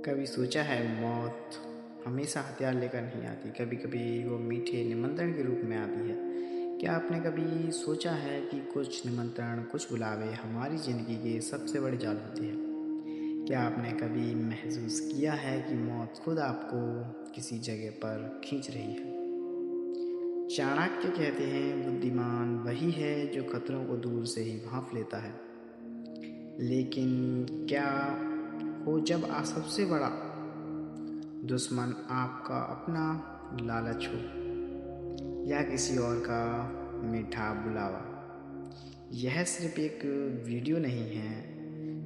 कभी सोचा है मौत हमेशा हथियार लेकर नहीं आती, कभी कभी वो मीठे निमंत्रण के रूप में आती है। क्या आपने कभी सोचा है कि कुछ निमंत्रण, कुछ बुलावे हमारी ज़िंदगी के सबसे बड़े जाल होते हैं? क्या आपने कभी महसूस किया है कि मौत खुद आपको किसी जगह पर खींच रही है? चाणक्य कहते हैं, बुद्धिमान वही है जो खतरों को दूर से ही भांप लेता है। लेकिन क्या हो जब सबसे बड़ा दुश्मन आपका अपना लालच हो या किसी और का मीठा बुलावा? यह सिर्फ एक वीडियो नहीं है,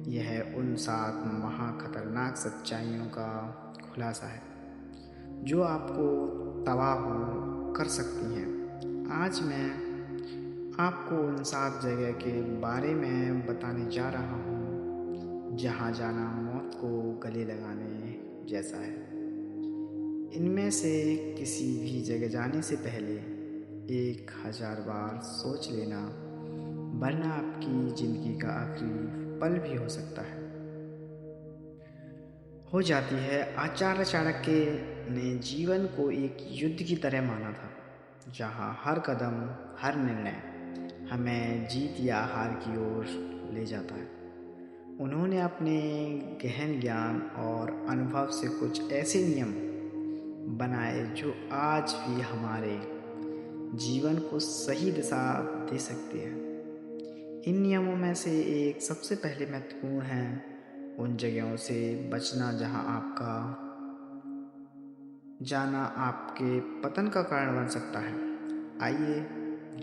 यह उन 7 महा खतरनाक सच्चाइयों का खुलासा है जो आपको तबाह कर सकती हैं। आज मैं आपको उन 7 जगह के बारे में बताने जा रहा हूँ जहाँ जाना मौत को गले लगाने जैसा है। इनमें से किसी भी जगह जाने से पहले 1000 बार सोच लेना, वरना आपकी ज़िंदगी का आखिरी पल भी हो सकता है हो जाती है। आचार्य चाणक्य ने जीवन को एक युद्ध की तरह माना था, जहाँ हर कदम, हर निर्णय हमें जीत या हार की ओर ले जाता है। उन्होंने अपने गहन ज्ञान और अनुभव से कुछ ऐसे नियम बनाए जो आज भी हमारे जीवन को सही दिशा दे सकते हैं। इन नियमों में से एक सबसे पहले महत्वपूर्ण है, उन जगहों से बचना जहां आपका जाना आपके पतन का कारण बन सकता है। आइए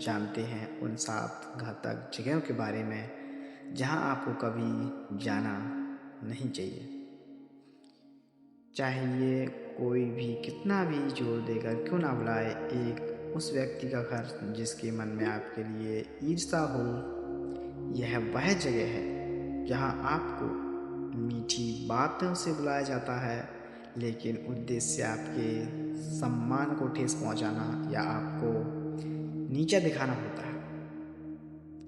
जानते हैं उन 7 घातक जगहों के बारे में जहां आपको कभी जाना नहीं चाहिए, चाहे ये कोई भी कितना भी जोर देकर क्यों ना बुलाए। एक उस व्यक्ति का घर जिसके मन में आपके लिए ईर्ष्या हो। यह वह जगह है जहां आपको मीठी बातों से बुलाया जाता है, लेकिन उद्देश्य आपके सम्मान को ठेस पहुंचाना या आपको नीचा दिखाना होता है।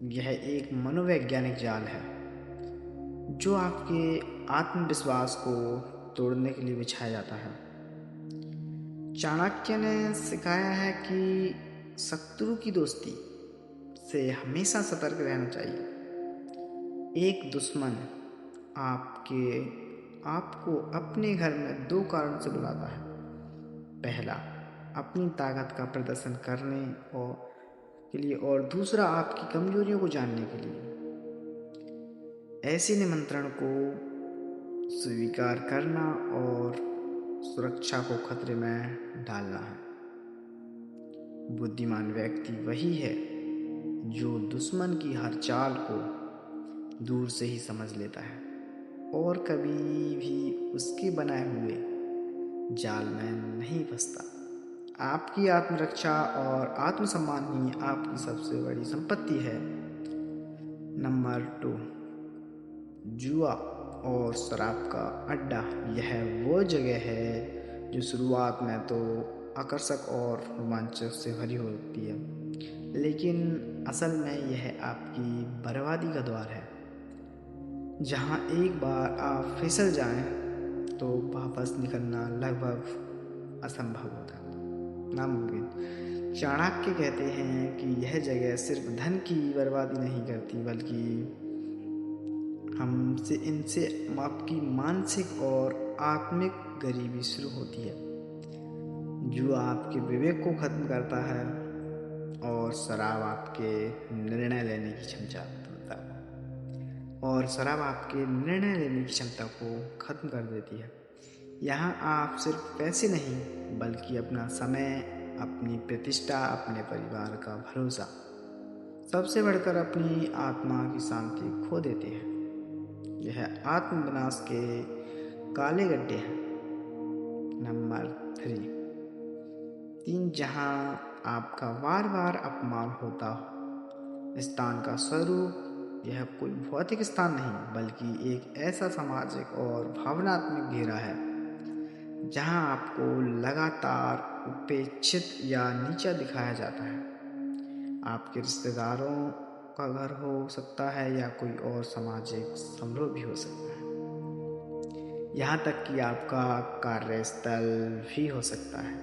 यह एक मनोवैज्ञानिक जाल है जो आपके आत्मविश्वास को तोड़ने के लिए बिछाया जाता है। चाणक्य ने सिखाया है कि शत्रु की दोस्ती से हमेशा सतर्क रहना चाहिए। एक दुश्मन आपके आपको अपने घर में 2 कारणों से बुलाता है। पहला, अपनी ताकत का प्रदर्शन करने और के लिए, और दूसरा, आपकी कमजोरियों को जानने के लिए। ऐसे निमंत्रण को स्वीकार करना और सुरक्षा को खतरे में डालना है। बुद्धिमान व्यक्ति वही है जो दुश्मन की हर चाल को दूर से ही समझ लेता है और कभी भी उसके बनाए हुए जाल में नहीं फंसता। आपकी आत्मरक्षा और आत्मसम्मान ही आपकी सबसे बड़ी संपत्ति है। नंबर 2, जुआ और शराब का अड्डा। यह वो जगह है जो शुरुआत में तो आकर्षक और रोमांचक से भरी होती है, लेकिन असल में यह आपकी बर्बादी का द्वार है। जहाँ एक बार आप फिसल जाएं तो वापस निकलना लगभग असंभव होता है, नामुमकिन। चाणक्य कहते हैं कि यह जगह सिर्फ धन की बर्बादी नहीं करती, बल्कि हमसे इनसे आपकी मानसिक और आत्मिक गरीबी शुरू होती है। जो आपके विवेक को खत्म करता है और शराब आपके निर्णय लेने की क्षमता को खत्म कर देती है। यहाँ आप सिर्फ पैसे नहीं, बल्कि अपना समय, अपनी प्रतिष्ठा, अपने परिवार का भरोसा, सबसे बढ़कर अपनी आत्मा की शांति खो देते हैं। यह आत्मविनाश के काले गड्ढे हैं। नंबर 3, जहाँ आपका बार बार अपमान होता हो। स्थान का स्वरूप यह कोई भौतिक स्थान नहीं, बल्कि एक ऐसा सामाजिक और भावनात्मक घेरा है जहाँ आपको लगातार उपेक्षित या नीचा दिखाया जाता है। आपके रिश्तेदारों का घर हो सकता है या कोई और सामाजिक समारोह भी हो सकता है। यहाँ तक कि आपका कार्यस्थल भी हो सकता है।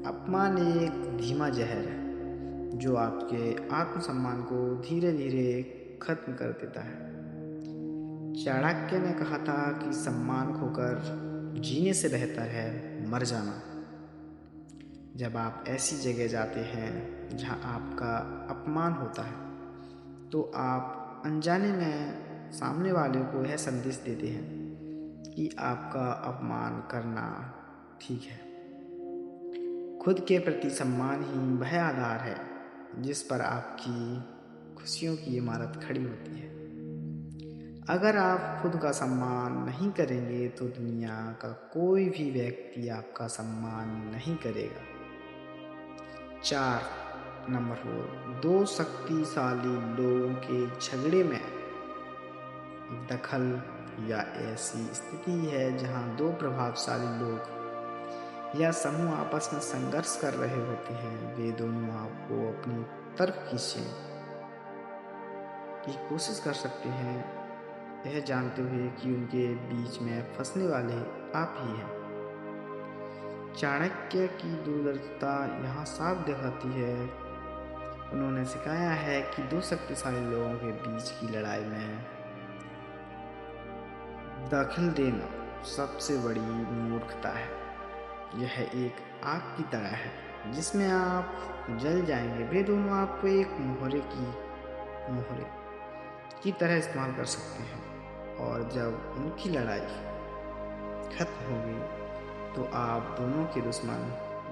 अपमान एक धीमा जहर है जो आपके आत्मसम्मान को धीरे धीरे खत्म कर देता है। चाणक्य ने कहा था कि सम्मान खोकर जीने से बेहतर है मर जाना। जब आप ऐसी जगह जाते हैं जहां आपका अपमान होता है तो आप अनजाने में सामने वाले को यह संदेश देते हैं कि आपका अपमान करना ठीक है। खुद के प्रति सम्मान ही वह आधार है जिस पर आपकी खुशियों की इमारत खड़ी होती है। अगर आप खुद का सम्मान नहीं करेंगे तो दुनिया का कोई भी व्यक्ति आपका सम्मान नहीं करेगा। 4 नंबर 4, दो शक्तिशाली लोगों के झगड़े में दखल या ऐसी स्थिति है जहां दो प्रभावशाली लोग या समूह आपस में संघर्ष कर रहे होते हैं। वे दोनों आपको अपनी तरफ खींचने की कोशिश कर सकते हैं, यह जानते हुए कि उनके बीच में फंसने वाले आप ही हैं। चाणक्य की दूरदर्शिता यहाँ साफ दिखाती है। उन्होंने सिखाया है कि दो शक्तिशाली लोगों के बीच की लड़ाई में दखल देना सबसे बड़ी मूर्खता है। यह एक आग की तरह है जिसमें आप जल जाएंगे। वे दोनों आपको एक मोहरे की तरह इस्तेमाल कर सकते हैं और जब उनकी लड़ाई खत्म होगी तो आप दोनों के दुश्मन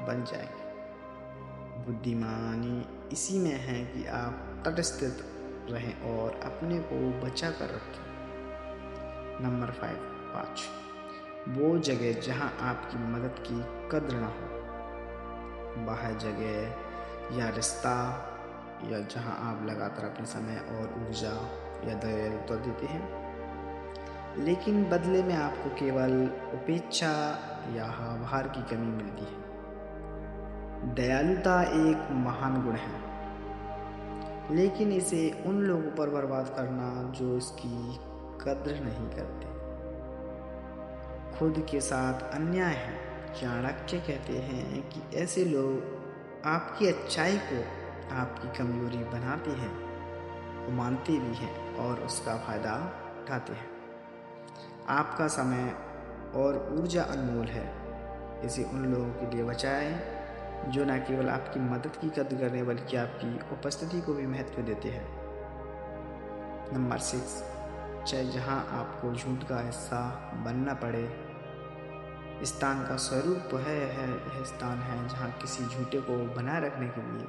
बन जाएंगे। बुद्धिमानी इसी में है कि आप तटस्थ रहें और अपने को बचा कर रखें। नंबर 5, वो जगह जहां आपकी मदद की कद्र न हो। वह जगह या रिश्ता या जहां आप लगातार अपने समय और ऊर्जा या दयालुता देते हैं लेकिन बदले में आपको केवल उपेक्षा या आभार की कमी मिलती है। दयालुता एक महान गुण है लेकिन इसे उन लोगों पर बर्बाद करना जो इसकी कद्र नहीं करते खुद के साथ अन्याय है। चाणक्य कहते हैं कि ऐसे लोग आपकी अच्छाई को आपकी कमजोरी बनाते हैं, वो मानते भी हैं और उसका फायदा उठाते हैं। आपका समय और ऊर्जा अनमोल है, इसे उन लोगों के लिए बचाएं जो न केवल आपकी मदद की कद्र करें बल्कि आपकी उपस्थिति को भी महत्व देते हैं। नंबर 6, चाहे जहां आपको झूठ का हिस्सा बनना पड़े। स्थान का स्वरूप यह स्थान है जहां किसी झूठे को बनाए रखने के लिए,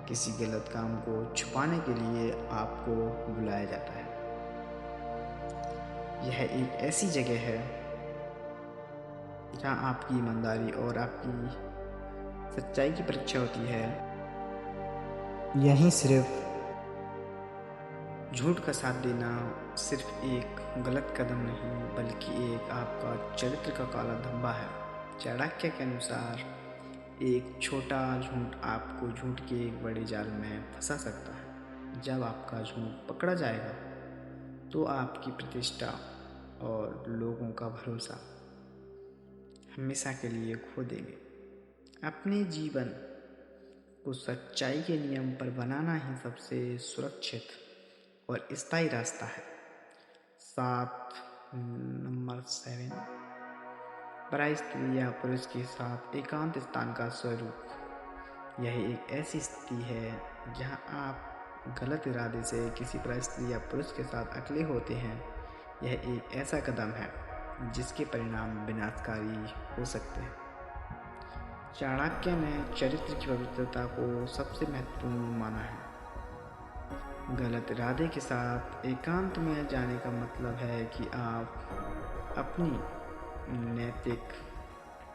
किसी गलत काम को छुपाने के लिए आपको बुलाया जाता है। यह एक ऐसी जगह है जहां आपकी ईमानदारी और आपकी सच्चाई की परीक्षा होती है। यहीं सिर्फ झूठ का साथ देना सिर्फ एक गलत कदम नहीं बल्कि एक आपका चरित्र का काला धब्बा है। चाणक्य के अनुसार एक छोटा झूठ आपको झूठ के एक बड़े जाल में फंसा सकता है। जब आपका झूठ पकड़ा जाएगा तो आपकी प्रतिष्ठा और लोगों का भरोसा हमेशा के लिए खो देंगे। अपने जीवन को सच्चाई के नियम पर बनाना ही सबसे सुरक्षित और स्थायी रास्ता है। 7 नंबर 7, पराई स्त्री या पुरुष के साथ एकांत स्थान का स्वरूप। यह एक ऐसी स्थिति है जहां आप गलत इरादे से किसी पराई स्त्री या पुरुष के साथ अकेले होते हैं। यह एक ऐसा कदम है जिसके परिणाम विनाशकारी हो सकते हैं। चाणक्य ने चरित्र की पवित्रता को सबसे महत्वपूर्ण माना है। गलत इरादे के साथ एकांत में जाने का मतलब है कि आप अपनी नैतिक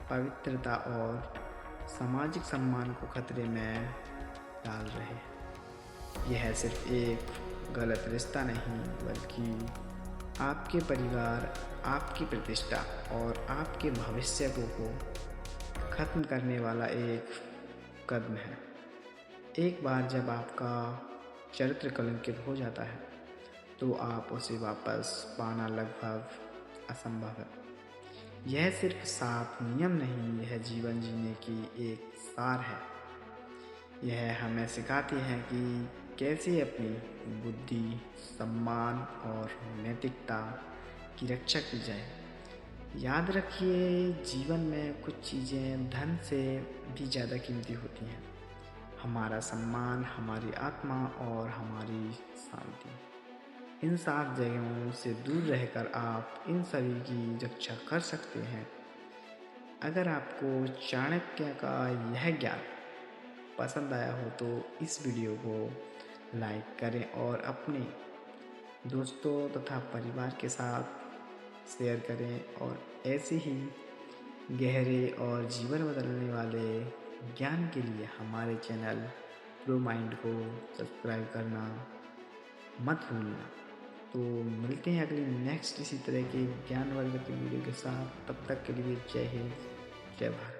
पवित्रता और सामाजिक सम्मान को खतरे में डाल रहे हैं। यह सिर्फ एक गलत रिश्ता नहीं बल्कि आपके परिवार, आपकी प्रतिष्ठा और आपके भविष्य को खत्म करने वाला एक कदम है। एक बार जब आपका चरित्र कलंकित हो जाता है तो आप उसे वापस पाना लगभग असंभव है। यह सिर्फ 7 नियम नहीं, यह जीवन जीने की एक सार है। यह हमें सिखाती है कि कैसे अपनी बुद्धि, सम्मान और नैतिकता की रक्षा की जाए। याद रखिए, जीवन में कुछ चीज़ें धन से भी ज़्यादा कीमती होती हैं। हमारा सम्मान, हमारी आत्मा और हमारी शांति। इन 7 जगहों से दूर रहकर आप इन सभी की रक्षा कर सकते हैं। अगर आपको चाणक्य का यह ज्ञान पसंद आया हो तो इस वीडियो को लाइक करें और अपने दोस्तों तथा परिवार के साथ शेयर करें, और ऐसे ही गहरे और जीवन बदलने वाले ज्ञान के लिए हमारे चैनल प्रो माइंड को सब्सक्राइब करना मत भूलना। तो मिलते हैं अगली नेक्स्ट इसी तरह के ज्ञानवर्धक वीडियो के साथ। तब तक के लिए जय हिंद, जय भारत।